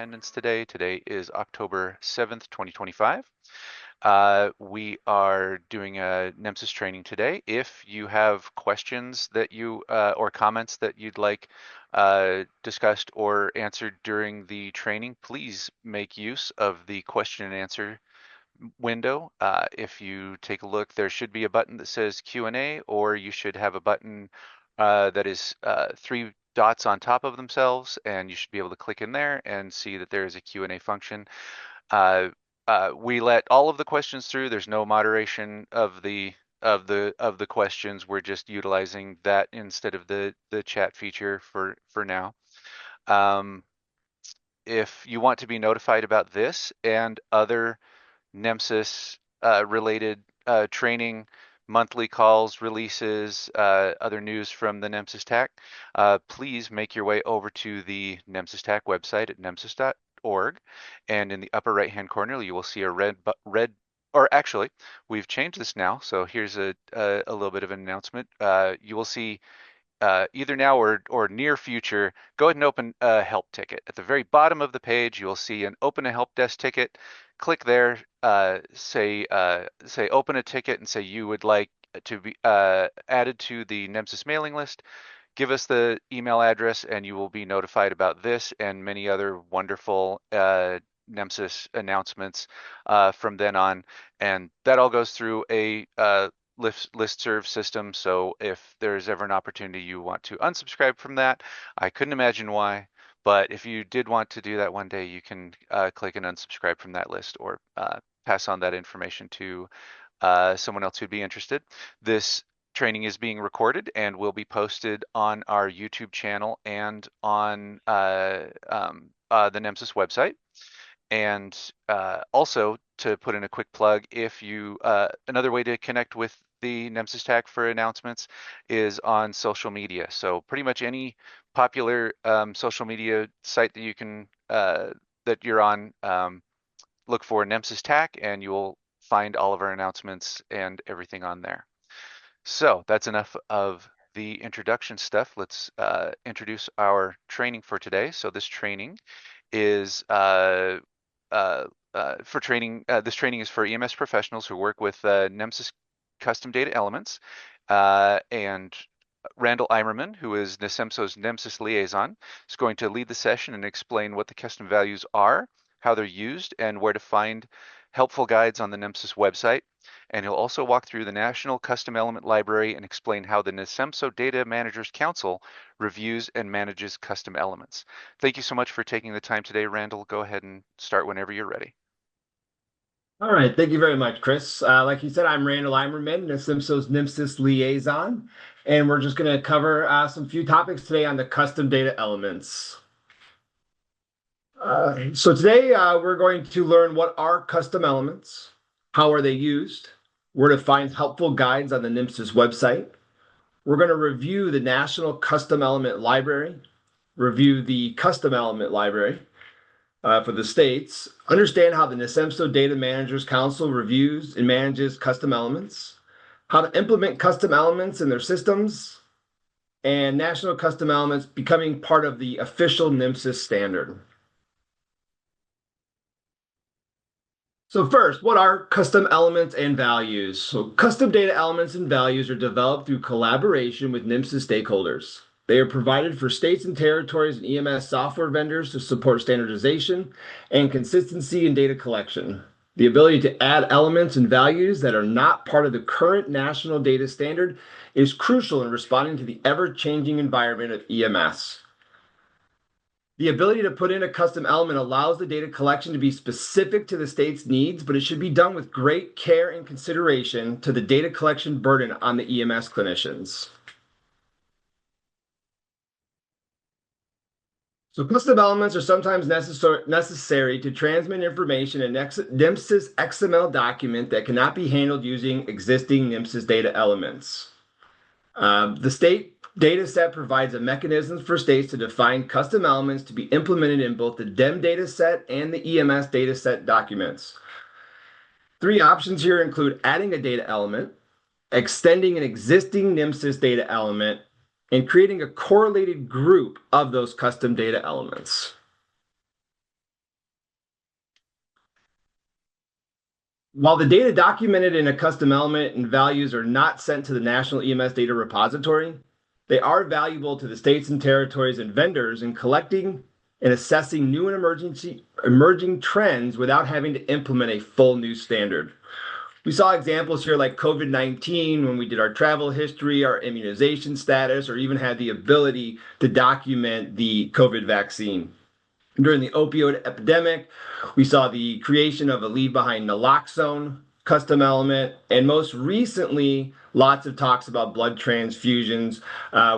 attendance today. Today is October 7th, 2025. We are doing a NEMSIS training today. If you have questions that you or comments that you'd like discussed or answered during the training, please make use of the question and answer window. If you take a look, there should be a button that says Q&A, or you should have a button that is three dots on top of themselves, and you should be able to click in there and see that there is a Q&A function. We let all of the questions through. There's no moderation of the questions. We're just utilizing that instead of the chat feature for now. If you want to be notified about this and other NEMSIS related training, monthly calls, releases, other news from the NEMSIS TAC, please make your way over to the NEMSIS TAC website at nemsis.org. And in the upper right hand corner, you will see a red, or actually, we've changed this now. So here's a little bit of an announcement. You will see either now or near future, go ahead and open a help ticket. At the very bottom of the page, you will see an open a help desk ticket. Click there, say open a ticket and say you would like to be added to the NEMSIS mailing list. Give us the email address and you will be notified about this and many other wonderful NEMSIS announcements from then on. And that all goes through a listserv system. So if there's ever an opportunity you want to unsubscribe from that, I couldn't imagine why. But if you did want to do that one day, you can click and unsubscribe from that list or pass on that information to someone else who'd be interested. This training is being recorded and will be posted on our YouTube channel and on the NEMSIS website. And also to put in a quick plug, if you another way to connect with the NEMSIS TAC for announcements is on social media. So pretty much any popular social media site that you can that you're on, look for NEMSIS TAC and you will find all of our announcements and everything on there. So that's enough of the introduction stuff. Let's introduce our training for today. So this training is for training. This training is for EMS professionals who work with NEMSIS custom data elements, and Randall Eimerman, who is NESEMSO's NEMSIS liaison, is going to lead the session and explain what the custom values are, how they're used, and where to find helpful guides on the NEMSIS website. And he'll also walk through the National Custom Element Library and explain how the NESEMSO Data Managers Council reviews and manages custom elements. Thank you so much for taking the time today, Randall. Go ahead and start whenever you're ready. All right, thank you very much, Chris. Like you said, I'm Randall Eimerman, NESEMSO's NEMSIS liaison, and we're just going to cover some few topics today on the custom data elements. So today we're going to learn what are custom elements, how are they used, where to find helpful guides on the NEMSIS website. We're going to review the National Custom Element Library, review the Custom Element Library for the states, understand how the NESEMSO Data Managers Council reviews and manages custom elements, how to implement custom elements in their systems, and National Custom Elements becoming part of the official NEMSIS standard. So first, what are custom elements and values? So custom data elements and values are developed through collaboration with NEMSIS stakeholders. They are provided for states and territories and EMS software vendors to support standardization and consistency in data collection. The ability to add elements and values that are not part of the current national data standard is crucial in responding to the ever-changing environment of EMS. The ability to put in a custom element allows the data collection to be specific to the state's needs, but it should be done with great care and consideration to the data collection burden on the EMS clinicians. So custom elements are sometimes necessary to transmit information in NEMSIS XML document that cannot be handled using existing NEMSIS data elements. The state data set provides a mechanism for states to define custom elements to be implemented in both the DEM data set and the EMS data set documents. Three options here include adding a data element, extending an existing NEMSIS data element, and creating a correlated group of those custom data elements. While the data documented in a custom element and values are not sent to the National EMS Data Repository, they are valuable to the states and territories and vendors in collecting and assessing new and emerging trends without having to implement a full new standard. We saw examples here like COVID-19 when we did our travel history, our immunization status, or even had the ability to document the COVID vaccine. During the opioid epidemic, we saw the creation of a leave behind naloxone custom element, and most recently, lots of talks about blood transfusions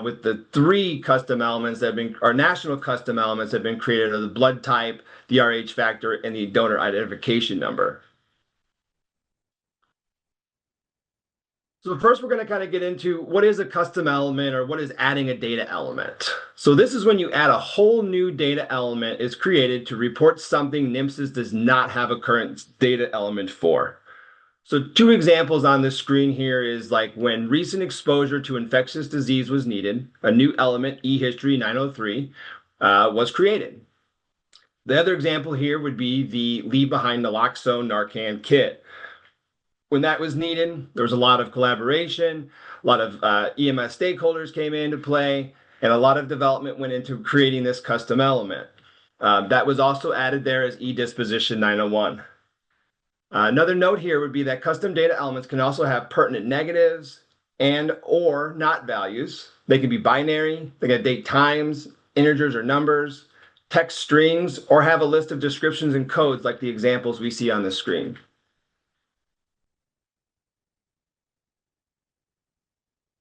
with the three custom elements that have been, our national custom elements have been created of the blood type, the RH factor, and the donor identification number. So first we're going to kind of get into what is a custom element or what is adding a data element. So this is when you add a whole new data element is created to report something NEMSIS does not have a current data element for. So two examples on the screen here is like when recent exposure to infectious disease was needed, a new element, eHistory 903, was created. The other example here would be the leave behind naloxone Narcan kit. When that was needed, there was a lot of collaboration, a lot of EMS stakeholders came into play, and a lot of development went into creating this custom element. That was also added there as eDisposition 901. Another note here would be that custom data elements can also have pertinent negatives and or not values. They can be binary, they can date times, integers or numbers, text strings, or have a list of descriptions and codes like the examples we see on the screen.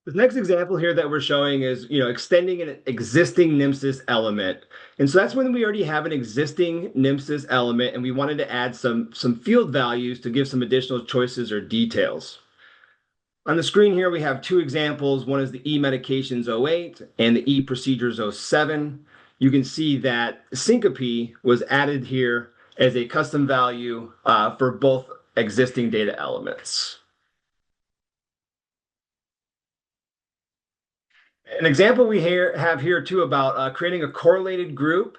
The next example here that we're showing is, extending an existing NEMSIS element. And so that's when we already have an existing NEMSIS element and we wanted to add some field values to give some additional choices or details. On the screen here, we have two examples. One is the e-medications 08 and the e-procedures 07. You can see that syncope was added here as a custom value for both existing data elements. An example we have here too about creating a correlated group.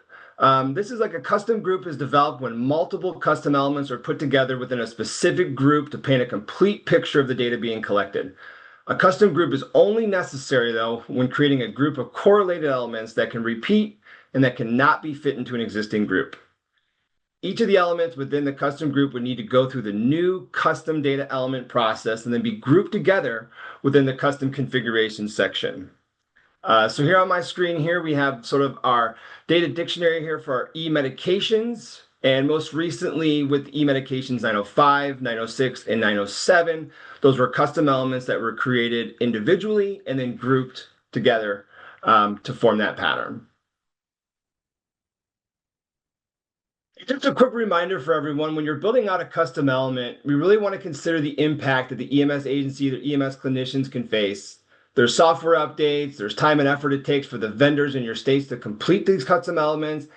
This is like a custom group is developed when multiple custom elements are put together within a specific group to paint a complete picture of the data being collected. A custom group is only necessary though when creating a group of correlated elements that can repeat and that cannot be fit into an existing group. Each of the elements within the custom group would need to go through the new custom data element process and then be grouped together within the custom configuration section. So here on my screen here, we have sort of our data dictionary here for our e-medications. And most recently with e-medications 905, 906, and 907, those were custom elements that were created individually and then grouped together to form that pattern. Just a quick reminder for everyone, when you're building out a custom element, we really want to consider the impact that the EMS agency, the EMS clinicians can face. There's software updates, there's time and effort it takes for the vendors in your states to complete these custom elements,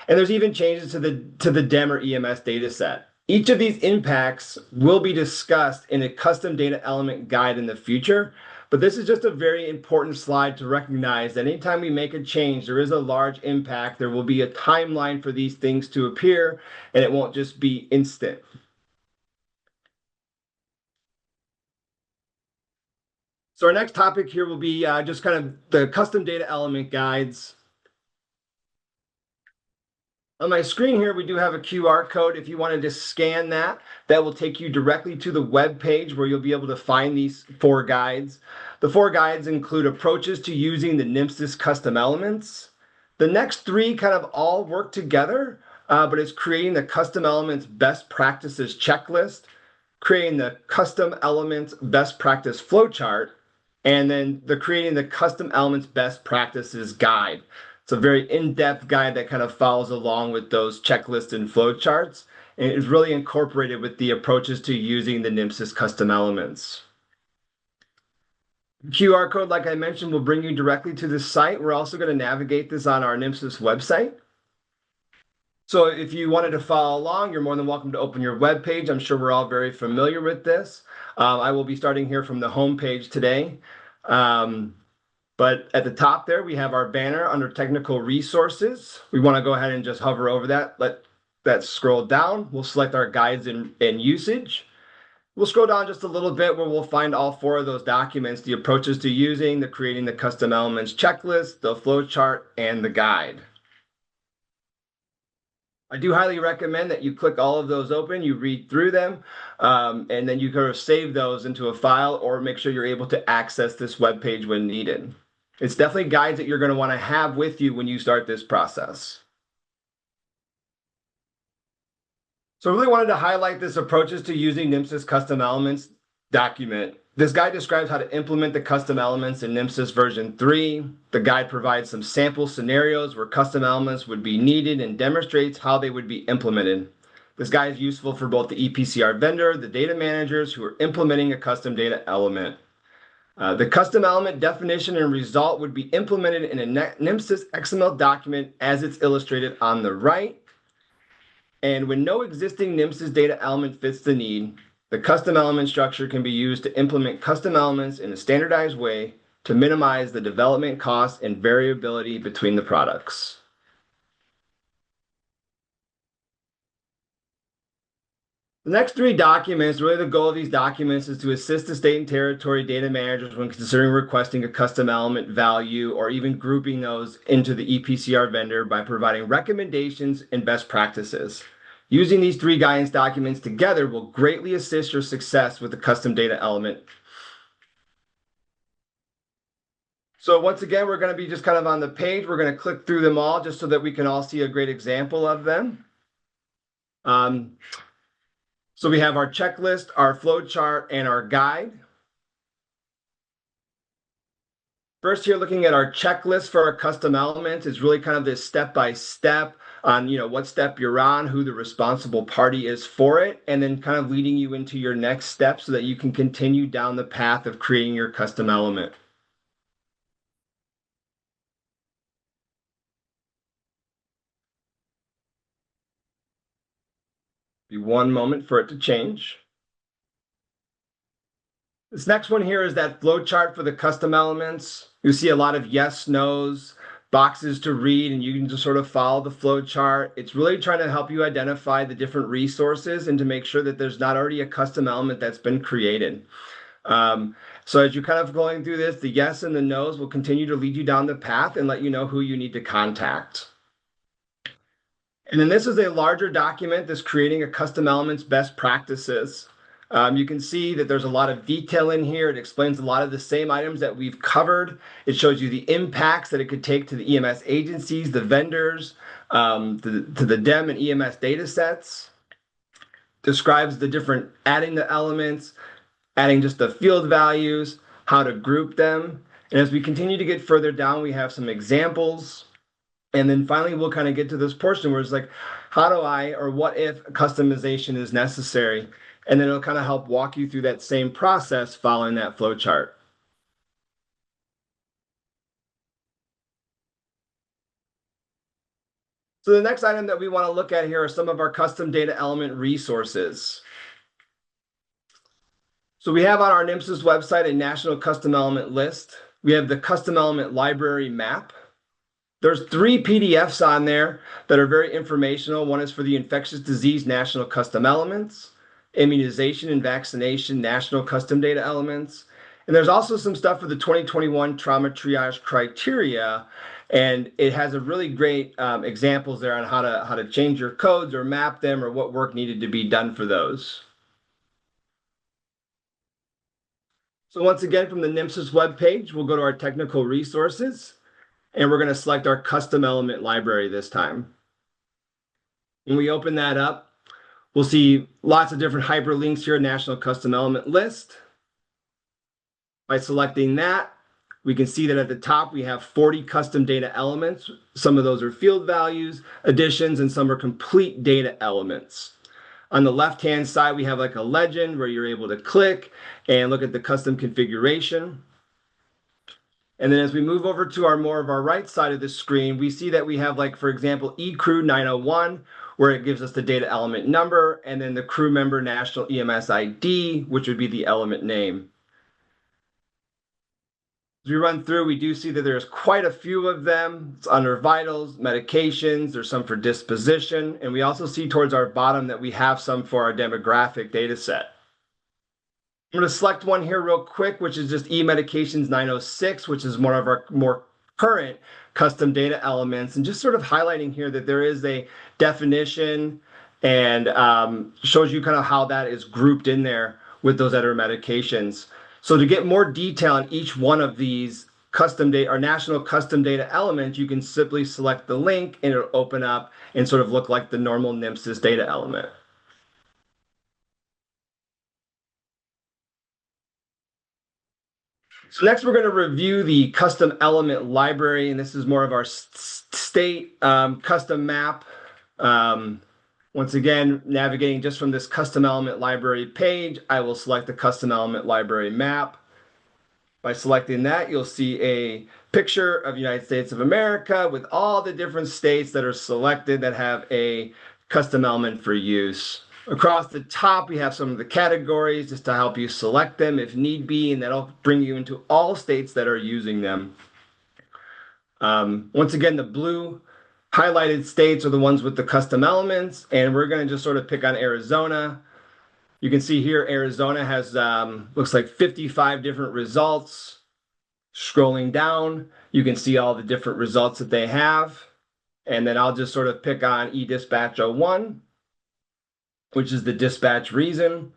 and there's even changes to the DEM or EMS data set. Each of these impacts will be discussed in a custom data element guide in the future, but this is just a very important slide to recognize that anytime we make a change, there is a large impact. There will be a timeline for these things to appear, and it won't just be instant. So our next topic here will be just kind of the custom data element guides. On my screen here, we do have a QR code. If you wanted to scan that, that will take you directly to the web page where you'll be able to find these 4 guides. The 4 guides include approaches to using the NEMSIS custom elements. The next 3 kind of all work together, but it's creating the custom elements best practices checklist, creating the custom elements best practice flowchart, and then creating the custom elements best practices guide. It's a very in-depth guide that kind of follows along with those checklists and flowcharts, and it's really incorporated with the approaches to using the NEMSIS custom elements. QR code, like I mentioned, will bring you directly to the site. We're also going to navigate this on our NEMSIS website. So if you wanted to follow along, you're more than welcome to open your web page. I'm sure we're all very familiar with this. I will be starting here from the home page today. But at the top there, we have our banner under technical resources. We want to go ahead and just hover over that. Let that scroll down. We'll select our guides and usage. We'll scroll down just a little bit where we'll find all four of those documents, the approaches to using, the creating the custom elements checklist, the flowchart, and the guide. I do highly recommend that you click all of those open, you read through them, and then you kind of save those into a file or make sure you're able to access this web page when needed. It's definitely guides that you're going to want to have with you when you start this process. So I really wanted to highlight this approaches to using NEMSIS custom elements document. This guide describes how to implement the custom elements in NEMSIS version 3. The guide provides some sample scenarios where custom elements would be needed and demonstrates how they would be implemented. This guide is useful for both the EPCR vendor, the data managers who are implementing a custom data element. The custom element definition and result would be implemented in a NEMSIS XML document as it's illustrated on the right. And when no existing NEMSIS data element fits the need, the custom element structure can be used to implement custom elements in a standardized way to minimize the development cost and variability between the products. The next three documents, really the goal of these documents is to assist the state and territory data managers when considering requesting a custom element value or even grouping those into the EPCR vendor by providing recommendations and best practices. Using these three guidance documents together will greatly assist your success with the custom data element. So once again, we're going to be just kind of on the page. We're going to click through them all just so that we can all see a great example of them. So we have our checklist, our flow chart, and our guide. First here, looking at our checklist for our custom elements is really kind of this step-by-step on what step you're on, who the responsible party is for it, and then kind of leading you into your next step so that you can continue down the path of creating your custom element. Be one moment for it to change. This next one here is that flow chart for the custom elements. You see a lot of yes, no's, boxes to read, and you can just sort of follow the flow chart. It's really trying to help you identify the different resources and to make sure that there's not already a custom element that's been created. So as you're kind of going through this, the yes and the no's will continue to lead you down the path and let you know who you need to contact. And then this is a larger document that's creating a custom elements best practices. You can see that there's a lot of detail in here. It explains a lot of the same items that we've covered. It shows you the impacts that it could take to the EMS agencies, the vendors, to the DEM and EMS data sets. Describes the different adding the elements, adding just the field values, how to group them. And as we continue to get further down, we have some examples. And then finally, we'll kind of get to this portion where it's like, how do I, or what if customization is necessary? And then it'll kind of help walk you through that same process following that flow chart. So the next item that we want to look at here are some of our custom data element resources. So we have on our NEMSIS website a national custom element list. We have the custom element library map. There's 3 PDFs on there that are very informational. One is for the infectious disease national custom elements, immunization and vaccination national custom data elements. And there's also some stuff for the 2021 trauma triage criteria. And it has a really great examples there on how to change your codes or map them or what work needed to be done for those. So once again, from the NEMSIS webpage, we'll go to our technical resources. And we're going to select our custom element library this time. When we open that up, we'll see lots of different hyperlinks here, national custom element list. By selecting that, we can see that at the top we have 40 custom data elements. Some of those are field values, additions, and some are complete data elements. On the left-hand side, we have like a legend where you're able to click and look at the custom configuration. And then as we move over to our more of our right side of the screen, we see that we have, like, for example, eCrew 901, where it gives us the data element number, and then the crew member national EMS ID, which would be the element name. As we run through, we do see that there's quite a few of them. It's under vitals, medications, there's some for disposition, and we also see towards our bottom that we have some for our demographic data set. I'm going to select one here real quick, which is just eMedications 906, which is one of our more current custom data elements, and just sort of highlighting here that there is a definition and shows you kind of how that is grouped in there with those other medications. So to get more detail on each one of these custom data or national custom data elements, you can simply select the link and it'll open up and sort of look like the normal NEMSIS data element. So next we're going to review the custom element library, and this is more of our state custom map. Um, Once again, navigating just from this custom element library page, I will select the custom element library map. By selecting that, you'll see a picture of the United States of America with all the different states that are selected that have a custom element for use. Across the top, we have some of the categories just to help you select them if need be, and that'll bring you into all states that are using them. Once again, the blue highlighted states are the ones with the custom elements, and we're going to just sort of pick on Arizona. You can see here Arizona has looks like 55 different results. Scrolling down, you can see all the different results that they have. And then I'll just sort of pick on eDispatch 01, which is the dispatch reason.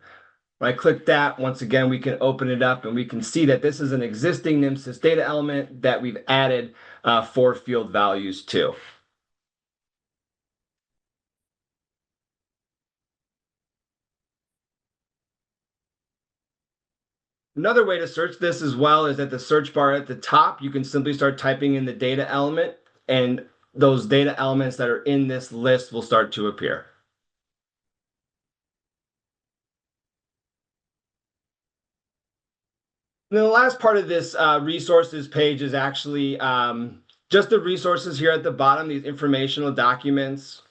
When I click that, once again, we can open it up and we can see that this is an existing NEMSIS data element that we've added 4 field values to. Another way to search this as well is at the search bar at the top. You can simply start typing in the data element, and those data elements that are in this list will start to appear. And then the last part of this resources page is actually just the resources here at the bottom, these informational documents,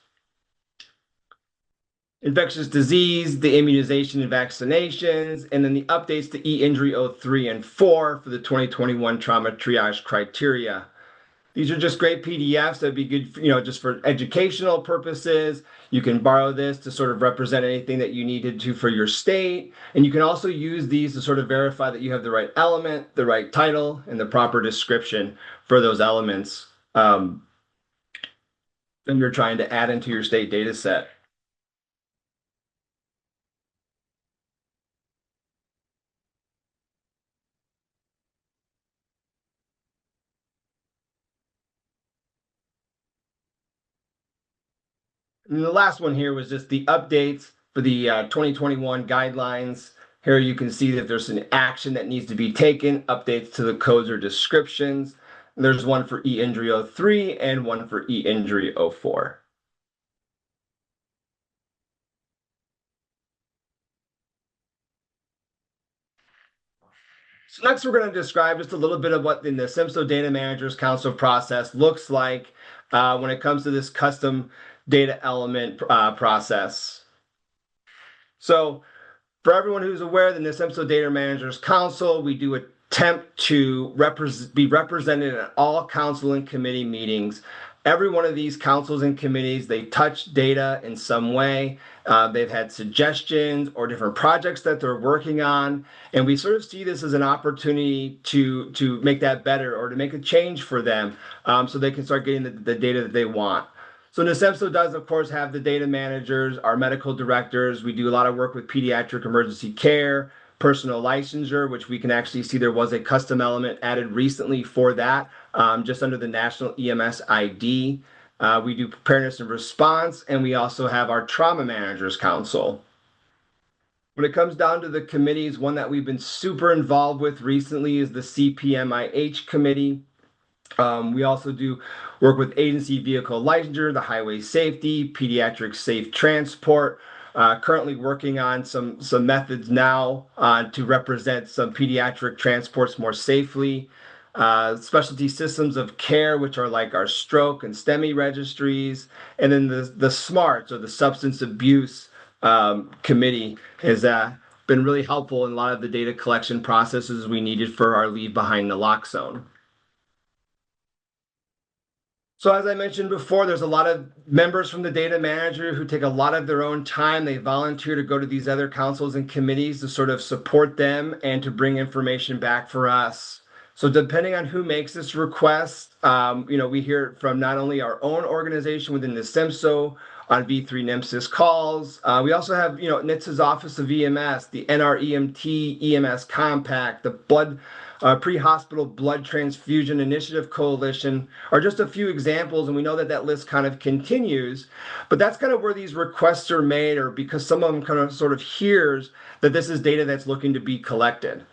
infectious disease, the immunization and vaccinations, and then the updates to e-injury 03 and 4 for the 2021 trauma triage criteria. These are just great PDFs that'd be good, just for educational purposes. You can borrow this to sort of represent anything that you needed to for your state. And you can also use these to sort of verify that you have the right element, the right title, and the proper description for those elements that you're trying to add into your state data set. And the last one here was just the updates for the 2021 guidelines. Here you can see that there's an action that needs to be taken, updates to the codes or descriptions. There's one for e-injury 03 and one for e-injury 04. So next, we're going to describe just a little bit of what the SIMSO Data Managers Council process looks like when it comes to this custom data element process. So for everyone who's aware, the NEMSIS Data Managers Council, we do attempt to be represented at all council and committee meetings. Every one of these councils and committees, they touch data in some way. They've had suggestions or different projects that they're working on, and we sort of see this as an opportunity to make that better or to make a change for them, so they can start getting the data that they want. So NEMSIS does, of course, have the data managers, our medical directors. We do a lot of work with pediatric emergency care, personal licensure, which we can actually see there was a custom element added recently for that, just under the National EMS ID. We do preparedness and response, and we also have our Trauma Managers Council. When it comes down to the committees, one that we've been super involved with recently is the CPMIH committee. We also do work with agency vehicle licensure, the highway safety, pediatric safe transport. Currently working on some methods now to represent some pediatric transports more safely. Specialty systems of care, which are like our stroke and STEMI registries, and then the SMARTS, or the substance abuse committee, has been really helpful in a lot of the data collection processes we needed for our leave behind naloxone. So as I mentioned before, there's a lot of members from the data manager who take a lot of their own time. They volunteer to go to these other councils and committees to sort of support them and to bring information back for us. So depending on who makes this request, we hear it from not only our own organization within the SIMSO on V3 NEMSIS calls. We also have, NHTSA's Office of EMS, the NREMT EMS Compact, the Blood Pre-Hospital Blood Transfusion Initiative Coalition are just a few examples, and we know that that list kind of continues. But that's kind of where these requests are made, or because some of them kind of sort of hears that this is data that's looking to be collected.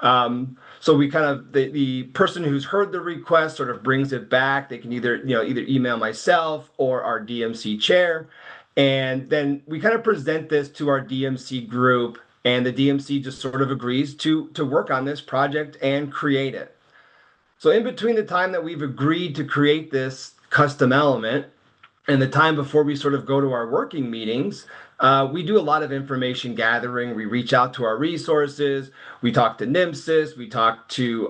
So we kind of the person who's heard the request sort of brings it back. They can either email myself or our DMC chair, and then we kind of present this to our DMC group, and the DMC just sort of agrees to work on this project and create it. So in between the time that we've agreed to create this custom element and the time before we sort of go to our working meetings, we do a lot of information gathering. We reach out to our resources. We talk to NEMSIS. We talk to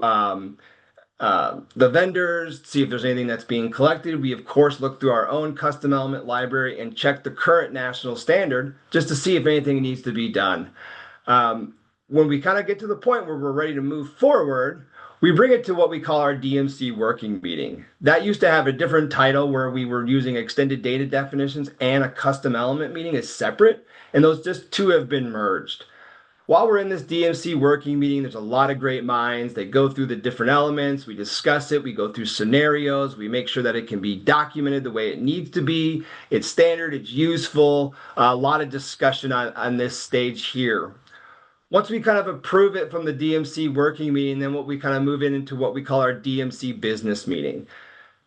the vendors, see if there's anything that's being collected. We, of course, look through our own custom element library and check the current national standard just to see if anything needs to be done. When we kind of get to the point where we're ready to move forward, we bring it to what we call our DMC working meeting. That used to have a different title where we were using extended data definitions and a custom element meeting as separate, and those just two have been merged. While we're in this DMC working meeting, there's a lot of great minds. They go through the different elements, we discuss it, we go through scenarios, we make sure that it can be documented the way it needs to be. It's standard, it's useful, a lot of discussion on this stage here. Once we kind of approve it from the DMC working meeting, then what we kind of move into what we call our DMC business meeting.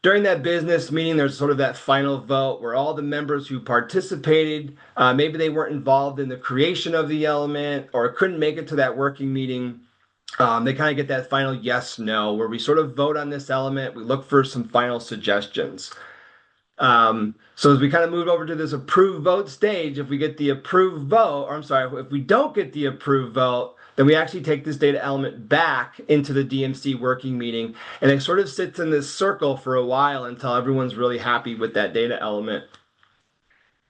During that business meeting, there's sort of that final vote where all the members who participated, maybe they weren't involved in the creation of the element or couldn't make it to that working meeting. They kind of get that final yes, no, where we sort of vote on this element. We look for some final suggestions. So as we kind of move over to this approved vote stage, if we get the approved vote, or I'm sorry, if we don't get the approved vote, then we actually take this data element back into the DMC working meeting, and it sort of sits in this circle for a while until everyone's really happy with that data element.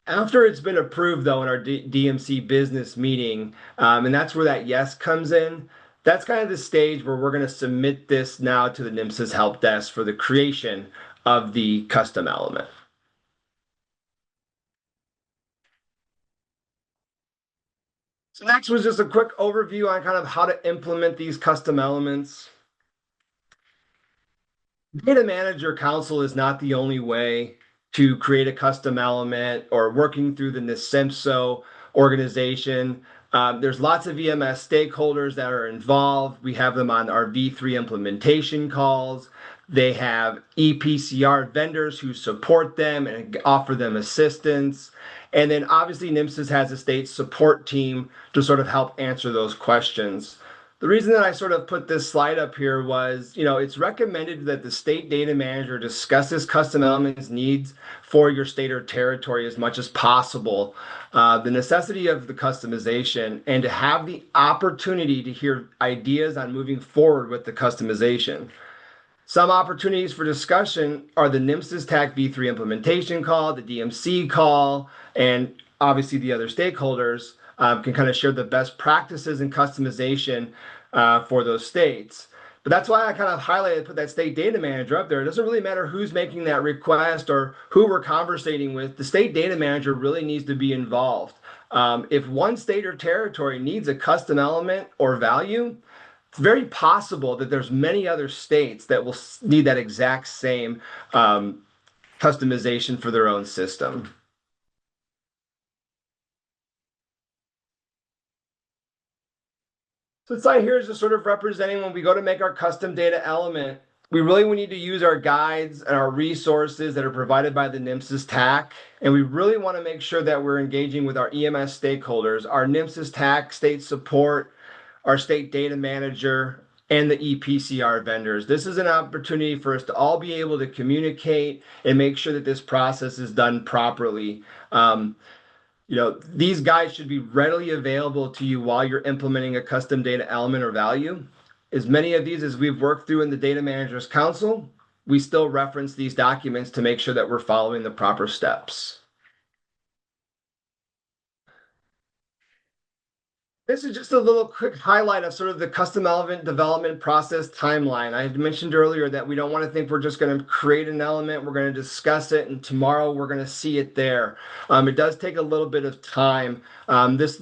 After it's been approved, though, in our DMC business meeting, and that's where that yes comes in, that's kind of the stage where we're going to submit this now to the NEMSIS help desk for the creation of the custom element. So next was just a quick overview on kind of how to implement these custom elements. Data Manager Council is not the only way to create a custom element or working through the NEMSIS organization. There's lots of EMS stakeholders that are involved. We have them on our V3 implementation calls. They have EPCR vendors who support them and offer them assistance. And then obviously NEMSIS has a state support team to sort of help answer those questions. The reason that I sort of put this slide up here was, it's recommended that the state data manager discusses custom elements needs for your state or territory as much as possible. The necessity of the customization and to have the opportunity to hear ideas on moving forward with the customization. Some opportunities for discussion are the NEMSIS TAC V3 implementation call, the DMC call, and obviously the other stakeholders can kind of share the best practices and customization for those states. But that's why I kind of highlighted, put that state data manager up there. It doesn't really matter who's making that request or who we're conversating with. The state data manager really needs to be involved. If one state or territory needs a custom element or value, it's very possible that there's many other states that will need that exact same customization for their own system. So this slide here is just sort of representing when we go to make our custom data element, we really need to use our guides and our resources that are provided by the NEMSIS TAC. And we really want to make sure that we're engaging with our EMS stakeholders, our NEMSIS TAC state support, our state data manager, and the EPCR vendors. This is an opportunity for us to all be able to communicate and make sure that this process is done properly. These guides should be readily available to you while you're implementing a custom data element or value. As many of these as we've worked through in the Data Managers Council, we still reference these documents to make sure that we're following the proper steps. This is just a little quick highlight of sort of the custom element development process timeline. I had mentioned earlier that we don't want to think we're just going to create an element, we're going to discuss it, and tomorrow we're going to see it there. It does take a little bit of time. This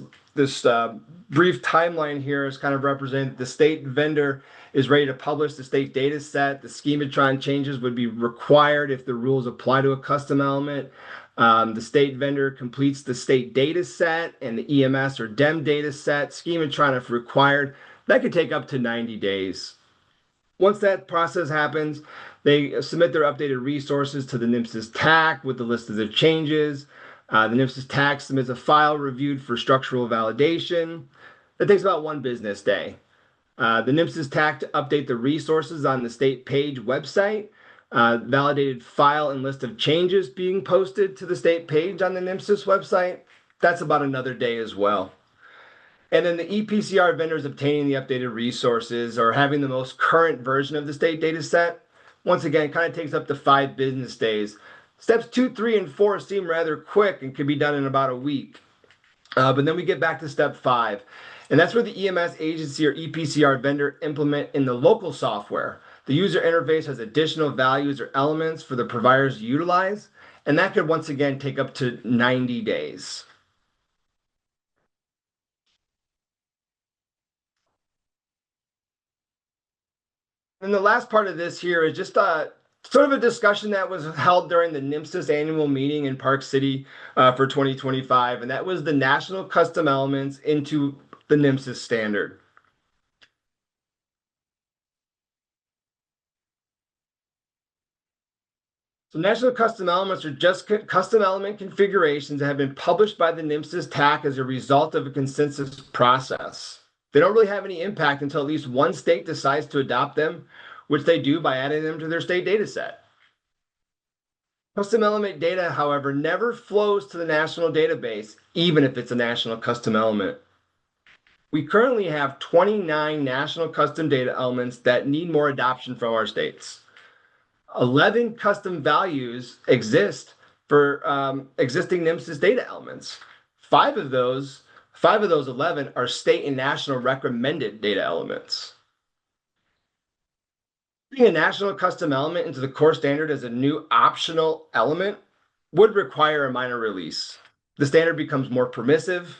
brief timeline here is kind of represented. The state vendor is ready to publish the state data set. The schematron changes would be required if the rules apply to a custom element. The state vendor completes the state data set and the EMS or DEM data set, schematron if required. That could take up to 90 days. Once that process happens, they submit their updated resources to the NEMSIS TAC with the list of their changes. The NEMSIS TAC submits a file reviewed for structural validation. That takes about 1 business day. The NEMSIS TAC to update the resources on the state page website. Validated file and list of changes being posted to the state page on the NEMSIS website. That's about another day as well. And then the EPCR vendors obtaining the updated resources or having the most current version of the state data set, once again, kind of takes up to 5 business days. Steps 2, 3, and 4 seem rather quick and can be done in about a week. But then we get back to step 5, and that's where the EMS agency or EPCR vendor implement in the local software. The user interface has additional values or elements for the providers to utilize, and that could once again take up to 90 days. And the last part of this here is just sort of a discussion that was held during the NEMSIS annual meeting in Park City for 2025, and that was the national custom elements into the NEMSIS standard. So national custom elements are just custom element configurations that have been published by the NEMSIS TAC as a result of a consensus process. They don't really have any impact until at least one state decides to adopt them, which they do by adding them to their state data set. Custom element data, however, never flows to the national database, even if it's a national custom element. We currently have 29 national custom data elements that need more adoption from our states. 11 custom values exist for existing NEMSIS data elements. Five of those 11 are state and national recommended data elements. Putting a national custom element into the core standard as a new optional element would require a minor release. The standard becomes more permissive,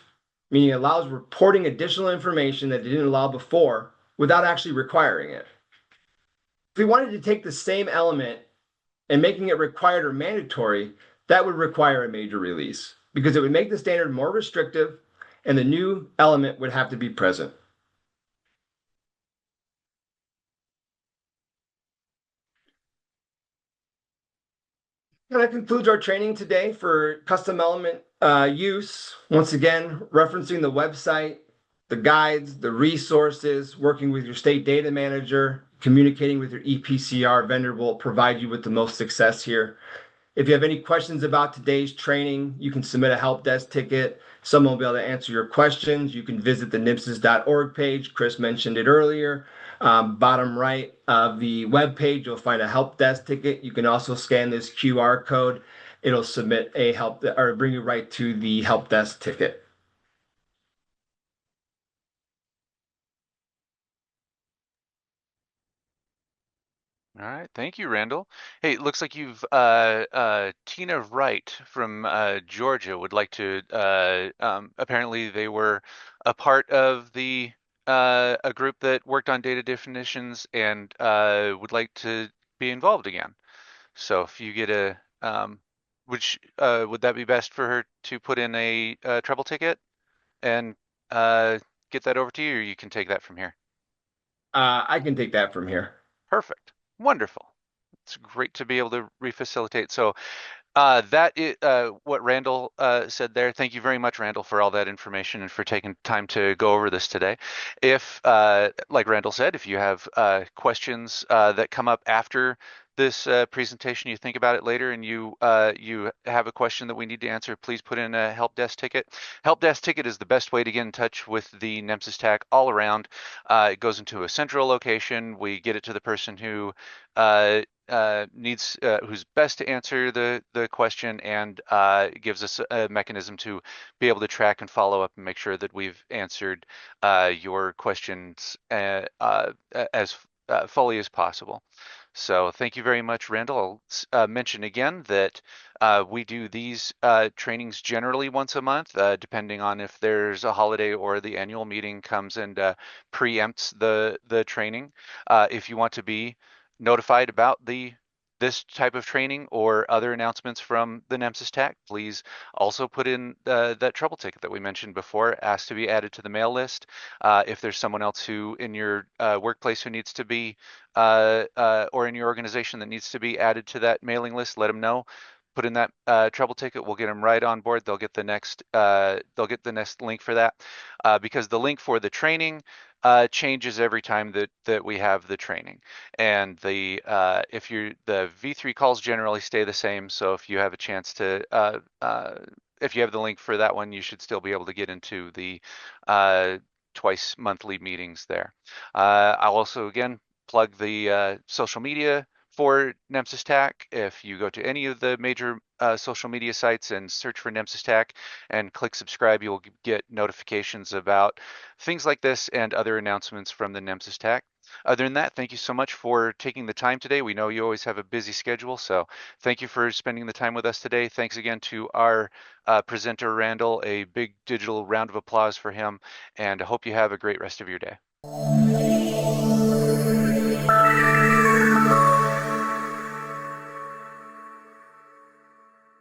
meaning it allows reporting additional information that it didn't allow before without actually requiring it. If we wanted to take the same element and making it required or mandatory, that would require a major release because it would make the standard more restrictive and the new element would have to be present. That concludes our training today for custom element use. Once again, referencing the website, the guides, the resources, working with your state data manager, communicating with your EPCR vendor will provide you with the most success here. If you have any questions about today's training, you can submit a help desk ticket. Someone will be able to answer your questions. You can visit the NEMSIS.org page. Chris mentioned it earlier. Bottom right of the web page, you'll find a help desk ticket. You can also scan this QR code. It'll submit a help or bring you right to the help desk ticket. All right, thank you, Randall. Hey, it looks like you've Tina Wright from Georgia would like to. Apparently, they were a part of the a group that worked on data definitions and would like to be involved again. So, if you get a, would that be best for her to put in a, trouble ticket and get that over to you, or you can take that from here? I can take that from here. Perfect. Wonderful. It's great to be able to refacilitate. So that is what Randall said there. Thank you very much, Randall, for all that information and for taking time to go over this today. If, like Randall said, if you have questions that come up after this presentation, you think about it later, and you have a question that we need to answer, please put in a help desk ticket. Help desk ticket is the best way to get in touch with the NEMSIS TAC all around. It goes into a central location. We get it to the person who needs who's best to answer the question and gives us a mechanism to be able to track and follow up and make sure that we've answered your questions as fully as possible. So thank you very much, Randall. I'll mention again that we do these trainings generally once a month, depending on if there's a holiday or the annual meeting comes and preempts the training. If you want to be notified about this type of training or other announcements from the NEMSIS TAC, please also put in that trouble ticket that we mentioned before, ask to be added to the mail list. If there's someone else who in your workplace who needs to be or in your organization that needs to be added to that mailing list, let them know. Put in that trouble ticket. We'll get them right on board. They'll get the next link for that because the link for the training changes every time that we have the training. And the V3 calls generally stay the same. So if you have a chance to if you have the link for that one, you should still be able to get into the twice monthly meetings there. I'll also again plug the social media for NEMSIS TAC. If you go to any of the major social media sites and search for NEMSIS TAC and click subscribe, you'll get notifications about things like this and other announcements from the NEMSIS TAC. Other than that, thank you so much for taking the time today. We know you always have a busy schedule, so thank you for spending the time with us today. Thanks again to our presenter, Randall. A big digital round of applause for him, and I hope you have a great rest of your day.